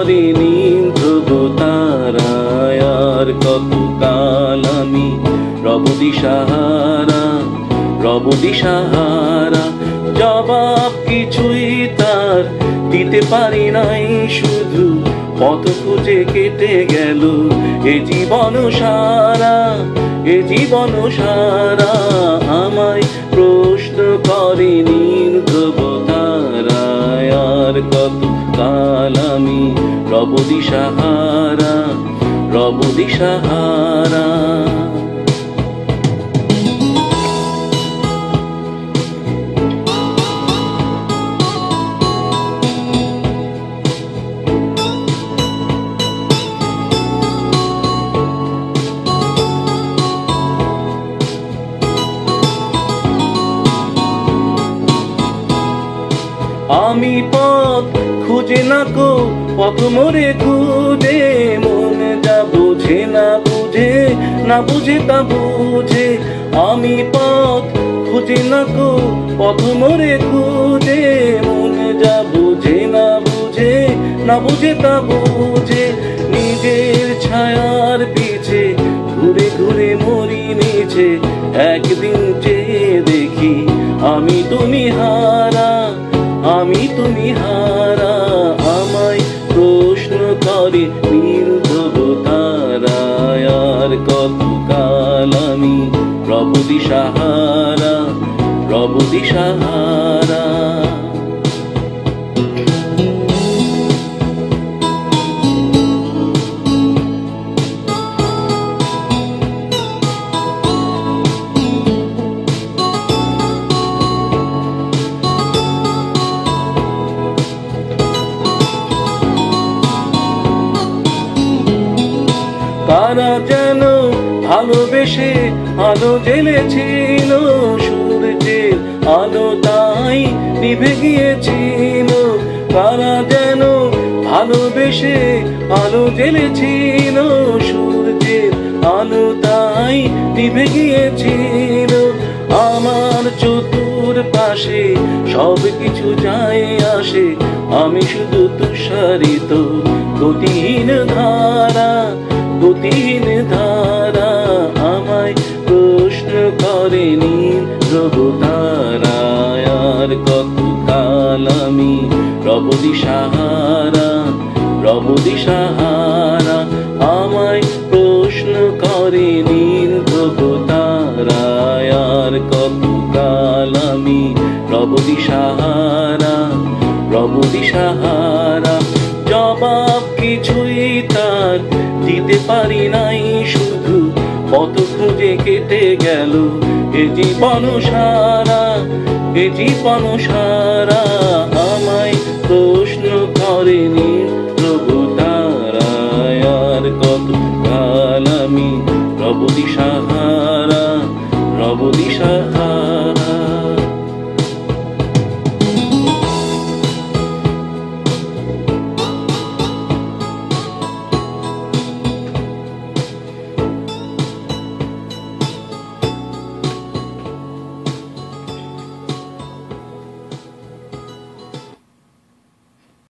করেনি ধ্রুব তারায়। আর কতকাল আমি রব দিশাহারা, রব দিশাহারা। জবাব কিছুই তার দিতে পারি নাই, শুধু পথ খুঁজে কেটে গেল এ জীবন সারা, এ জীবন সারা। আমায় প্রশ্ন করেনি ধ্রুব তারায়। আর কতকাল আমি রব দিশাহারা, রব দিশাহারা। আমি পথ খুঁজে না কো পথ মোরে খুঁজে, মন যা বুঝে না বুঝে, না বুঝে তা বুঝে। আমি পথ খুঁজে না কো পথ মোরে খুঁজে, মন যা বুঝে না বুঝে, না বুঝে তা বুঝে। নিজের ছায়ার পিছে ঘুরে ঘুরে মরি নিচে, একদিন চেয়ে দেখি আমি তুমি হারা, আমি তুমি হারা। আমায় প্রশ্ন করে নীল ধ্রুব তারায়। আর কতকাল আমি রব দিশাহারা, রব দিশাহারা। কারা যেন ভালোবেসে আলো জ্বেলেছিল, সূর্যের আলো তাই নিভে গিয়েছিল। কারা যেন ভালোবেসে আলো জ্বেলেছিল, সূর্যের আলো তাই নিভে গিয়েছিল। আমার চতুর পাশে সব কিছু যায় আসে, আমি শুধু তুষারিত গতিহীন ধারা, গতিহীন ধারা। আমায় প্রশ্ন করেনি ধ্রুব তারায়। আর কতকাল আমি রব দিশাহারা, রব দিশাহারা। আমায় প্রশ্ন করেনি ধ্রুব তারায়। আর কতকাল আমি রব দিশাহারা, রব দিশাহারা। জবাব কিছুই তার দিতে পারি নাই, শুধু পথ খুঁজে কেটে গেল এ জীবন সারা, এ জীবন সারা। আমায় প্রশ্ন করেনি ধ্রুব তারায়। আর কতকাল আমি রব দিশাহারা, রব দিশাহারা।